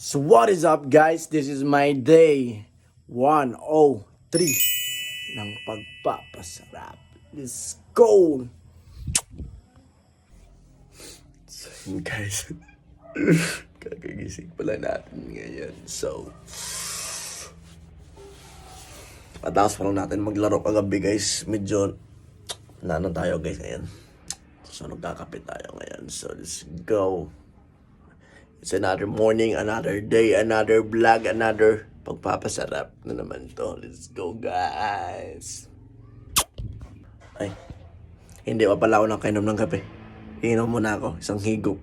So what is up guys? This is my day 103 ng pagpapasarap. Let's go! So yun guys, kakagising pala natin ngayon. So, patapos pa lang natin maglaro kagabi guys. Medyo naano tayo guys ngayon. So nagkakape tayo ngayon. So let's go. It's another morning, another day, another vlog, another pagpapasarap na naman to. Let's go, guys. Ay, hindi pa pala ako nakainom ng kape. Iinom muna ako, isang higop.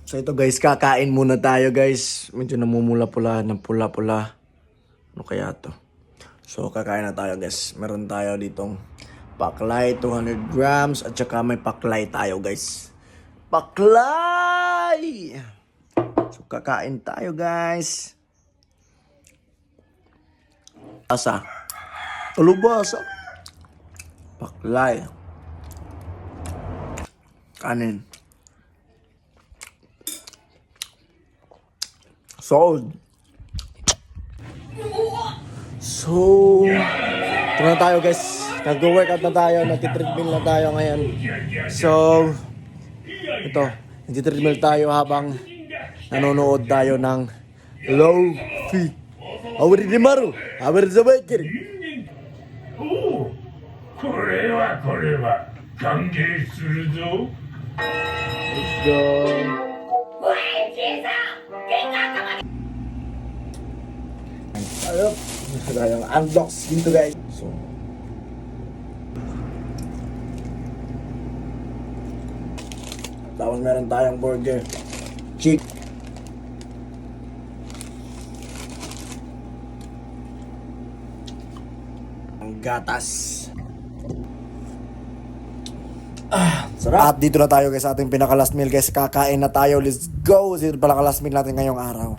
So ito guys, kakain muna tayo guys. Medyo namumula-pula, ng pula-pula. Ano kaya to? So kakain na tayo guys. Meron tayo ditong paklay, 200 grams. At saka may paklay tayo, guys. Paklay! So, kakain tayo, guys. Asa? Tulog ba, asa? Paklay. Kanin. Sold. So, ito na tayo, guys. Nag-workout na tayo, nag-treadmill na tayo ngayon. So, ito, nag-treadmill tayo habang nanonood tayo ng Low-Fi. Awari di maru, awari sa baker. Oh, これは歓迎するぞ。 Let's go. Ayun, tayong unbox dito guys. So, tapos meron tayong burger, chick, ang gatas. Sarap. At dito na tayo guys sa ating pinaka last meal guys. Kakain na tayo. Let's go. Ito pala last meal natin ngayong araw.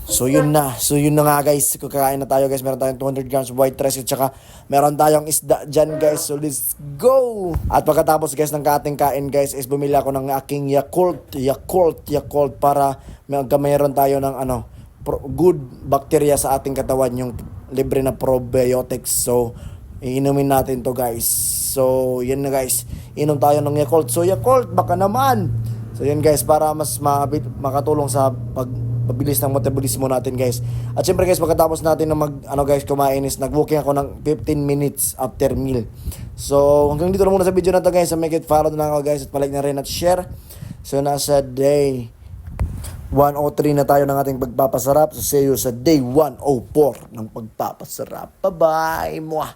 So yun na nga guys. Kakain na tayo guys. Meron tayong 200 grams white rice at saka meron tayong isda dyan guys. So let's go. At pagkatapos guys ng ating kain guys is bumili ako ng aking Yakult para mayroon tayo ng good bacteria sa ating katawan, yung libre na probiotics. So iinumin natin to guys. So yun na guys, inom tayo ng Yakult. So Yakult baka naman. So yun guys, para mas makatulong sa pagpabilis ng metabolismo natin guys. At syempre guys, pagkatapos natin na kumain is nag-walking ako ng 15 minutes after meal. So hanggang dito na muna sa video na to guys. So make it follow na ako guys, at palike na rin at share. So nasa day 103 na tayo ng ating pagpapasarap. So see you sa day 104 ng pagpapasarap. Bye bye. Mwah.